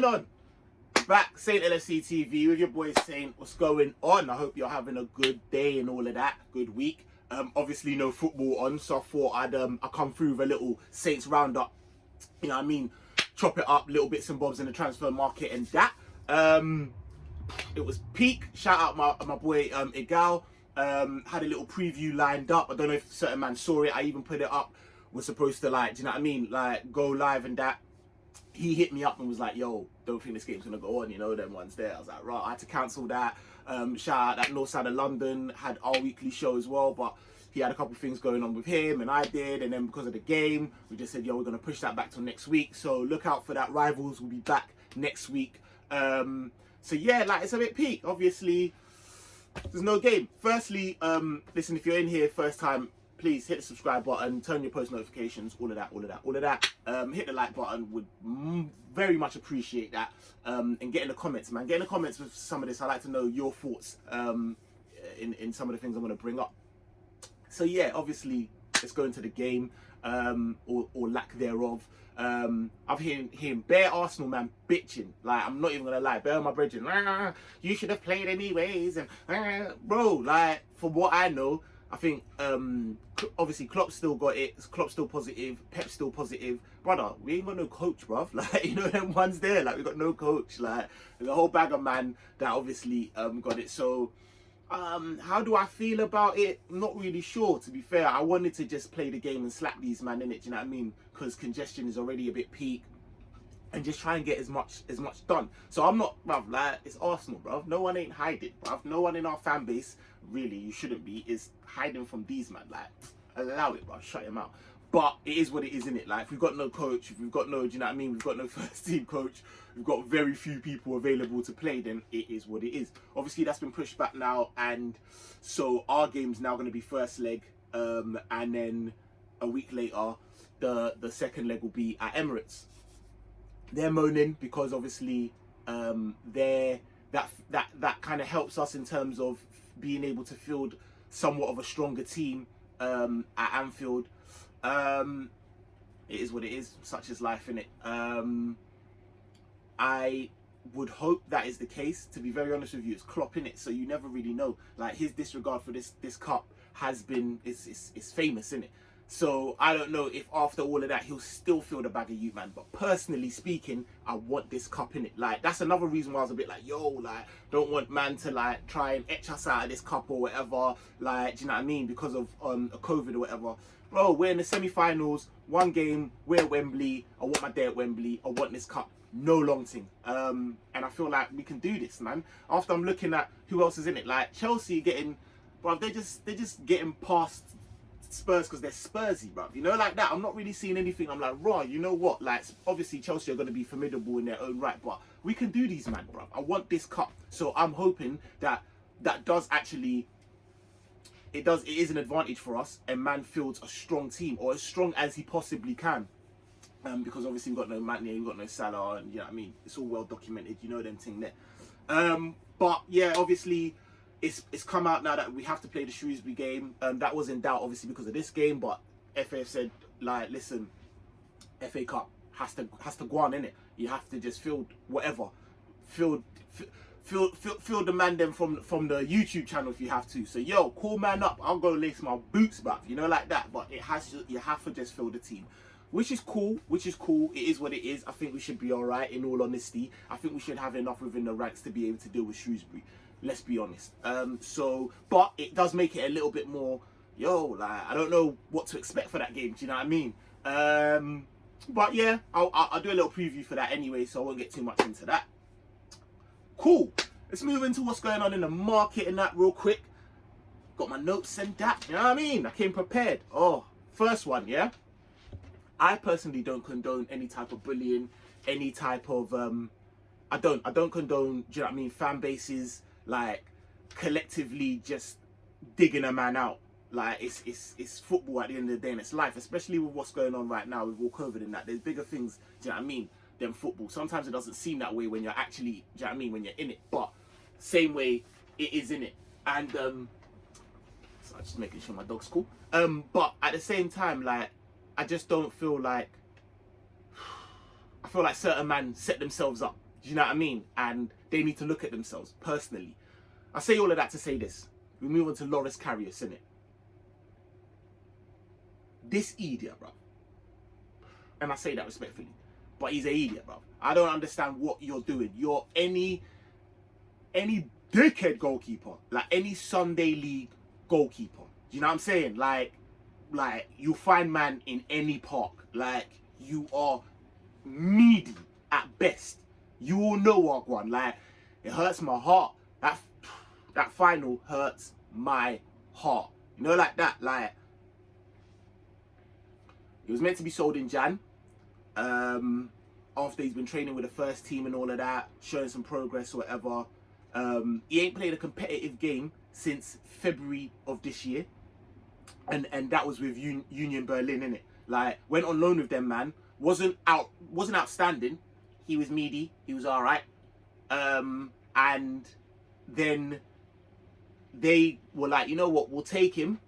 going on? Back, Saint LFCTV with your boy Saint. What's going on? I hope you're having a good day and all of that. Good week. Obviously no football on, so I thought I'd come through with a little Saints roundup. You know what I mean? Chop it up, little bits and bobs in the transfer market and that. It was peak. Shout out my boy Igal. Had a little preview lined up. I don't know if certain man saw it. I even put it up. We're supposed to, like, do you know what I mean? Like, go live and that. He hit me up and was like, yo, don't think this game's gonna go on, you know, them ones there. I was like, right, I had to cancel that. Shout out that North Side of London had our weekly show as well, but he had a couple of things going on with him and I did, and then because of the game, we just said, yo, we're gonna push that back till next week. So look out for that. Rivals will be back next week. So yeah, like, it's a bit peak. Obviously, there's no game. Firstly, listen, if you're in here first time, please hit the subscribe button, turn your post notifications, all of that. Hit the like button, would very much appreciate that. And get in the comments, man. Get in the comments with some of this. I'd like to know your thoughts in some of the things I'm going to bring up. So yeah, obviously, let's go into the game, or lack thereof. I've hearing bare Arsenal man bitching. Like, I'm not even gonna lie, bare my brethren. You should have played anyways, and bro, like, from what I know, I think obviously Klopp still got it. Klopp's still positive. Pep's still positive. Brother, we ain't got no coach, bruv. Like, you know, them ones there. Like, we got no coach. Like, there's a whole bag of man that obviously got it. So how do I feel about it? I'm not really sure, to be fair. I wanted to just play the game and slap these man in it, do you know what I mean? Because congestion is already a bit peak, and just try and get as much done. So I'm not, bruv, like, it's Arsenal, bruv. No one ain't hiding, bruv. No one in our fan base, really, you shouldn't be, is hiding from these man. Like, allow it, bruv. Shut him out. But it is what it is, isn't it? Like, if we've got no coach, if we've got no, do you know what I mean? We've got no first team coach, we've got very few people available to play, then it is what it is. Obviously, that's been pushed back now, and so our game's now going to be first leg, and then a week later, the second leg will be at Emirates. They're moaning because obviously that kind of helps us in terms of being able to field somewhat of a stronger team at Anfield. It is what it is. Such is life, innit? I would hope that is the case. To be very honest with you, it's Klopp, innit? So you never really know. Like, his disregard for this cup has been, it's famous, innit? So I don't know if after all of that he'll still feel the bag of you, man. But personally speaking, I want this cup in it. Like, that's another reason why I was a bit like, yo, like, don't want man to like try and etch us out of this cup or whatever. Like, do you know what I mean? Because of a COVID or whatever. Bro, we're in the semi-finals, one game, we're at Wembley. I want my day at Wembley. I want this cup. No long thing. And I feel like we can do this, man. After I'm looking at who else is in it, like Chelsea getting, bro, they're just getting past Spurs because they're Spursy, bruv. You know, like that. I'm not really seeing anything. I'm like, raw, you know what? Like, obviously Chelsea are going to be formidable in their own right, but we can do these, man, bruv. I want this cup. So I'm hoping that does actually, it is an advantage for us, and man fields a strong team, or as strong as he possibly can. Because obviously we've got no Mané, we've got no Salah, and you know what I mean? It's all well documented, you know them thing there. But yeah, obviously, it's come out now that we have to play the Shrewsbury game. That was in doubt, obviously, because of this game. But FA have said, like, listen, FA Cup has to go on, innit? You have to just field whatever, field the man them from the YouTube channel if you have to. So yo, call man up. I'll go lace my boots back, you know, like that. But you have to just field the team. Which is cool. It is what it is. I think we should be alright, in all honesty. I think we should have enough within the ranks to be able to deal with Shrewsbury. Let's be honest. But it does make it a little bit more, yo, like, I don't know what to expect for that game. Do you know what I mean? But yeah, I'll do a little preview for that anyway, so I won't get too much into that. Cool. Let's move into what's going on in the market and that real quick. Got my notes sent that. You know what I mean? I came prepared. Oh, first one, yeah? I personally don't condone any type of bullying, any type of I don't condone, do you know what I mean, fan bases like collectively just digging a man out. Like, it's football at the end of the day, and it's life, especially with what's going on right now with all COVID and that. There's bigger things, do you know what I mean, than football. Sometimes it doesn't seem that way when you're actually, do you know what I mean, when you're in it, but same way it is in it. And so I'm just making sure my dog's cool. But at the same time, like, I just don't feel like, I feel like certain men set themselves up Do you know what I mean? And they need to look at themselves personally. I say all of that to say this. We move on to Loris Karius, innit? This idiot, bro. And I say that respectfully. But he's an idiot, bro. I don't understand what you're doing. You're any dickhead goalkeeper. Like any Sunday league goalkeeper. Do you know what I'm saying? Like you find man in any park. Like you are meaty at best. You all know what one. Like it hurts my heart. That final hurts my heart. You know, like that. Like it was meant to be sold in Jan. After he's been training with the first team and all of that, showing some progress or whatever. He ain't played a competitive game since February of this year. And that was with Union Berlin, innit? Like, went on loan with them, man. Wasn't outstanding. He was meaty. He was alright. And then they were like, you know what, we'll take him,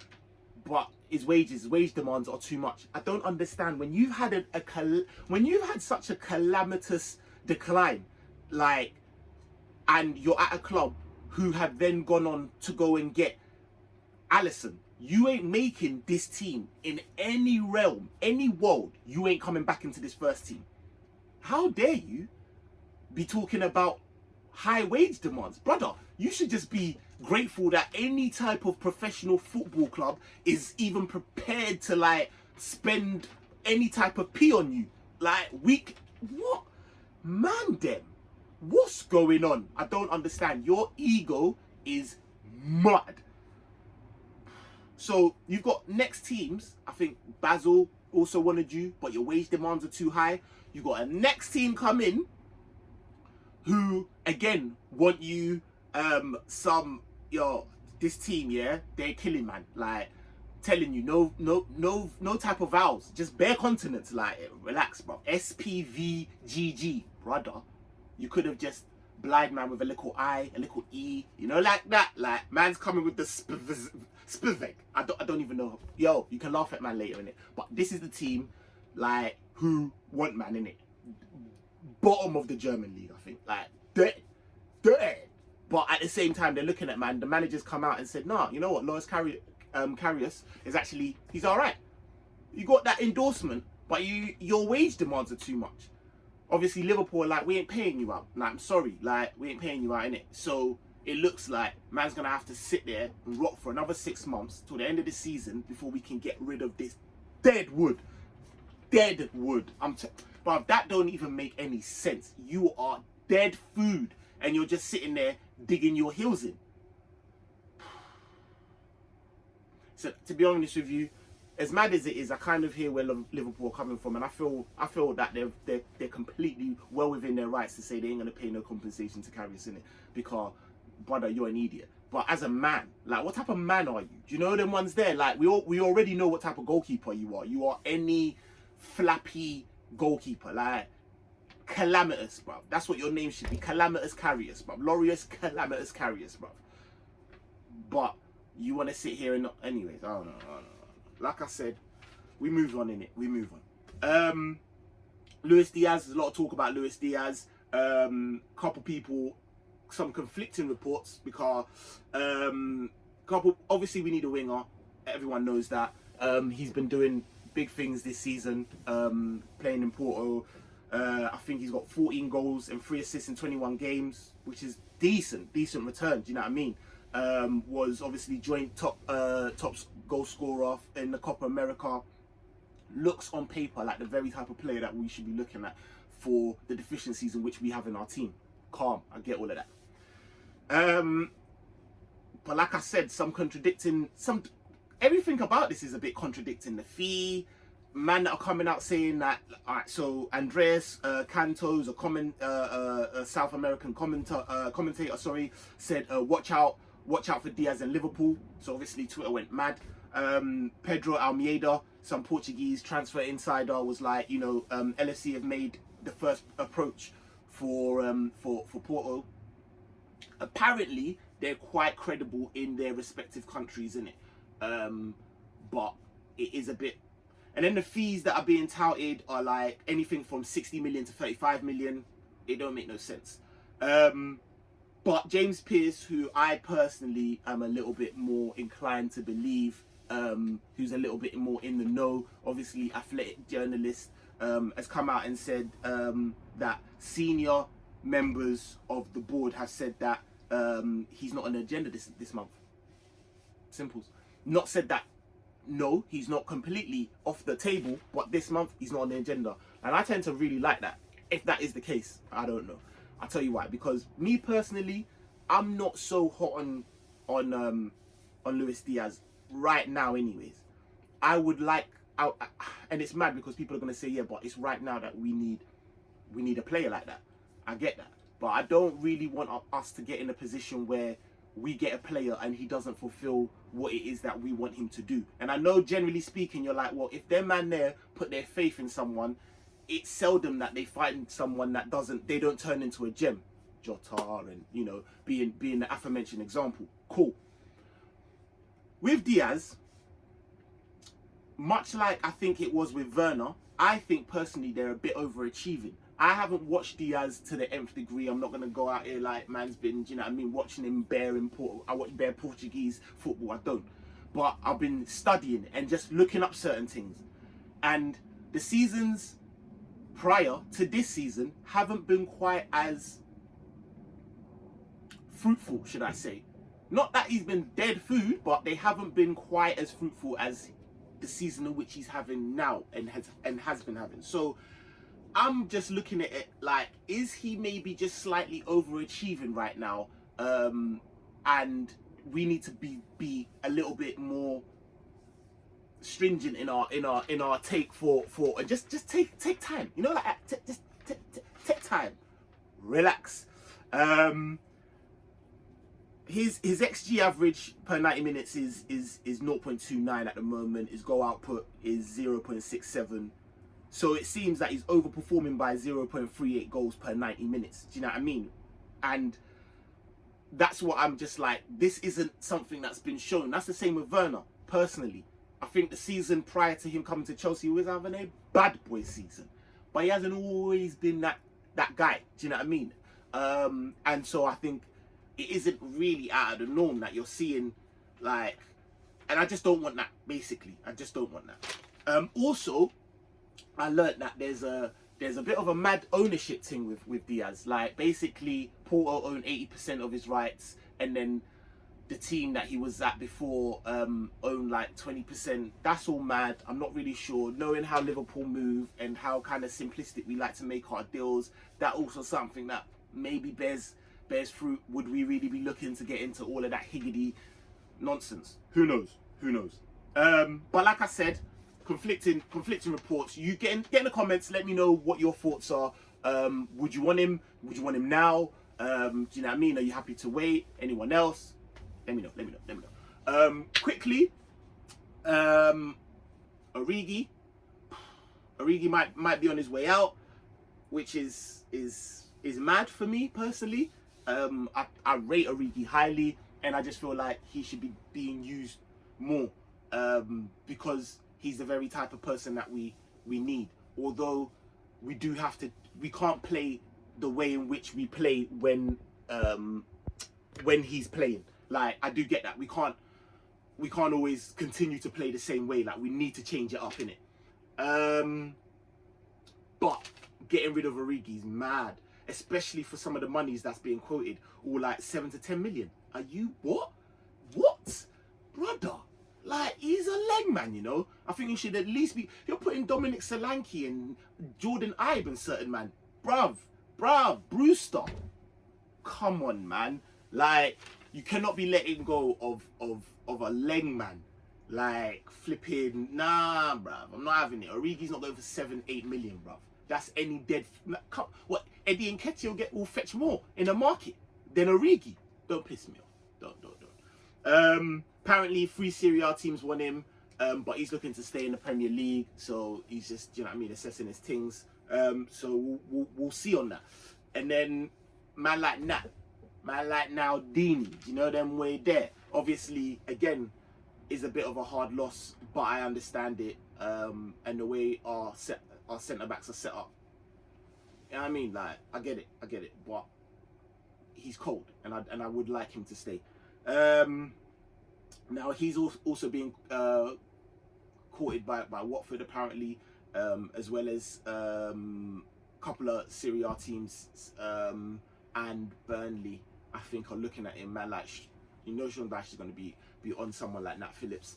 but his wage demands are too much. I don't understand when you've had when you've had such a calamitous decline, like, and you're at a club who have then gone on to go and get Alisson. You ain't making this team in any realm, any world. You ain't coming back into this first team. How dare you be talking about high wage demands? Brother, you should just be grateful that any type of professional football club is even prepared to like spend any type of P on you. Like, what? Man, them. What's going on? I don't understand. Your ego is mad. So you've got next teams. I think Basel also wanted you, but your wage demands are too high. You got a next team come in who again want you. This team, yeah, they're killing, man. Like telling you no type of vowels, just bare consonants. Like relax, bro. SPVGG, brother. You could have just blind man with a little I, a little E, you know, like that. Like man's coming with the Spivek. I don't even know. Yo, you can laugh at man later in it. But this is the team, like, who want man in it. Bottom of the German league, I think. Like dead. But at the same time, they're looking at man. The managers come out and said, nah, you know what, Loris Karius is actually, he's all right. You got that endorsement, but your wage demands are too much. Obviously, Liverpool are like, we ain't paying you out. Like, I'm sorry, like, we ain't paying you out, innit? So it looks like man's gonna have to sit there and rot for another 6 months till the end of the season before we can get rid of this dead wood. Dead wood. But that don't even make any sense. You are dead food, and you're just sitting there digging your heels in. So to be honest with you, as mad as it is, I kind of hear where Liverpool are coming from, and I feel that they're completely well within their rights to say they ain't gonna pay no compensation to Karius in it, because brother, you're an idiot. But as a man, like, what type of man are you? Do you know them ones there? Like, we already know what type of goalkeeper you are. You are any flappy goalkeeper, like calamitous, bro. That's what your name should be, Calamitous Karius, bro. Loris Calamitous Karius, bro. But you want to sit here and not, anyways. I don't know. Like I said, we move on in it. We move on. Luis Diaz. There's a lot of talk about Luis Diaz. Couple people, some conflicting reports because obviously we need a winger. Everyone knows that. He's been doing big things this season. Playing in Porto. I think he's got 14 goals and 3 assists in 21 games, which is decent return. Do you know what I mean? Was obviously joint top goal scorer in the Copa America. Looks on paper like the very type of player that we should be looking at for the deficiencies in which we have in our team. Calm, I get all of that. But like I said, everything about this is a bit contradicting. The fee, man that are coming out saying that, alright, so Andres Cantos, a South American commentator, said watch out for Diaz and Liverpool. So obviously Twitter went mad. Pedro Almeida, some Portuguese transfer insider, was like, you know, LFC have made the first approach for Porto. Apparently they're quite credible in their respective countries, innit? But it is a bit. And then the fees that are being touted are like anything from 60 million to 35 million. it don't make no sense. But James Pearce, who I personally am a little bit more inclined to believe, who's a little bit more in the know, obviously athletic journalist, has come out and said that senior members of the board have said that he's not on the agenda this month. Simples. Not said that, no, he's not completely off the table, but this month he's not on the agenda. And I tend to really like that. If that is the case, I don't know. I'll tell you why. Because me personally, I'm not so hot on Luis Diaz right now anyways. I would like, and it's mad because people are going to say, yeah, but it's right now that we need a player like that. I get that. But I don't really want us to get in a position where we get a player and he doesn't fulfill what it is that we want him to do. And I know generally speaking, you're like, well, if their man there put their faith in someone, it's seldom that they find someone that they don't turn into a gem. Jota and, you know, being the aforementioned example. Cool. With Diaz, much like I think it was with Werner, I think personally they're a bit overachieving. I haven't watched Diaz to the nth degree. I'm not going to go out here like man's been, you know what I mean, watching him I watch bare Portuguese football. I don't. But I've been studying and just looking up certain things. And the seasons prior to this season haven't been quite as fruitful, should I say. Not that he's been dead food, but they haven't been quite as fruitful as the season in which he's having now and has been having. So I'm just looking at it like, is he maybe just slightly overachieving right now? And we need to be a little bit more stringent in our take for just take time, you know, like just take time, relax. His XG average per 90 minutes is 0.29 at the moment. His goal output is 0.67. So it seems that he's overperforming by 0.38 goals per 90 minutes. Do you know what I mean? And that's what I'm just like, this isn't something that's been shown. That's the same with Werner, personally. I think the season prior to him coming to Chelsea, he was having a bad boy season. But he hasn't always been that guy. Do you know what I mean? And so I think it isn't really out of the norm that you're seeing, like, and I just don't want that, basically. I just don't want that. Also, I learned that there's a bit of a mad ownership thing with Diaz. Like, basically, Porto own 80% of his rights, and then the team that he was at before owned like 20%. That's all mad. I'm not really sure. Knowing how Liverpool move and how kind of simplistic we like to make our deals, that also something that maybe bears fruit. Would we really be looking to get into all of that higgity nonsense? Who knows? Who knows? But like I said, conflicting reports. You get in the comments. Let me know what your thoughts are. Would you want him? Would you want him now? Do you know what I mean? Are you happy to wait? Anyone else? Let me know. Quickly, Origi might be on his way out, which is mad for me personally. I rate Origi highly, and I just feel like he should be being used more, because he's the very type of person that we need. Although we can't play the way in which we play when he's playing. Like, I do get that. We can't always continue to play the same way. Like, we need to change it up, innit? But getting rid of Origi is mad, especially for some of the monies that's being quoted, all like 7 to 10 million. Are you what, brother? Like, he's a leg man, you know. I think he should at least be. You're putting Dominic Solanke and Jordan Ibe and certain man, bruv, Brewster. Come on, man. Like, you cannot be letting go of a leg man. Like, flipping, nah, bruv. I'm not having it. Origi's not going for 7-8 million, bruv. That's any dead. What? Eddie Nketiah will fetch more in the market than Origi. Don't piss me off. Don't. Apparently, 3 Serie A teams want him, but he's looking to stay in the Premier League. So he's just, you know what I mean, assessing his things. So we'll see on that. And then man like Nat Outbound, you know them way there. Obviously, again, is a bit of a hard loss, but I understand it. And the way our centre backs are set up, You know what I mean? Like, I get it, but he's cold, and I would like him to stay. Now he's also being courted by Watford apparently, as well as a couple of Serie A teams, and Burnley, I think, are looking at him, man. Like, you know, Sean Dyche is going to be on someone like Nat Phillips.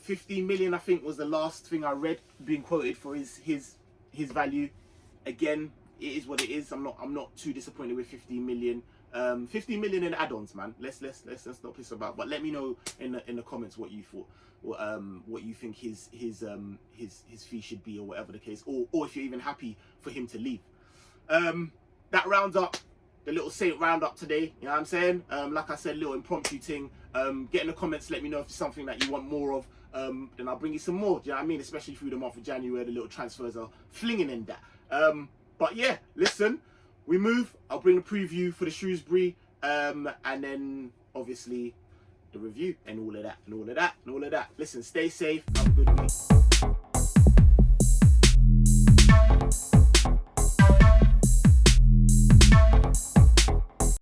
15 million, I think, was the last thing I read being quoted for his value. Again, it is what it is. I'm not too disappointed with 15 million. 15 million in add-ons, man. Let's not piss about. But let me know in the comments what you thought, what you think his fee should be, or whatever the case, or if you're even happy for him to leave. That rounds up the little Saint roundup today. You know what I'm saying? Like I said, little impromptu thing. Get in the comments, let me know if it's something that you want more of. Then I'll bring you some more. Do you know what I mean? Especially through the month of January, the little transfers are flinging in that. But yeah, listen, we move. I'll bring the preview for the Shrewsbury, and then obviously the review and all of that. Listen, stay safe. Have a good week.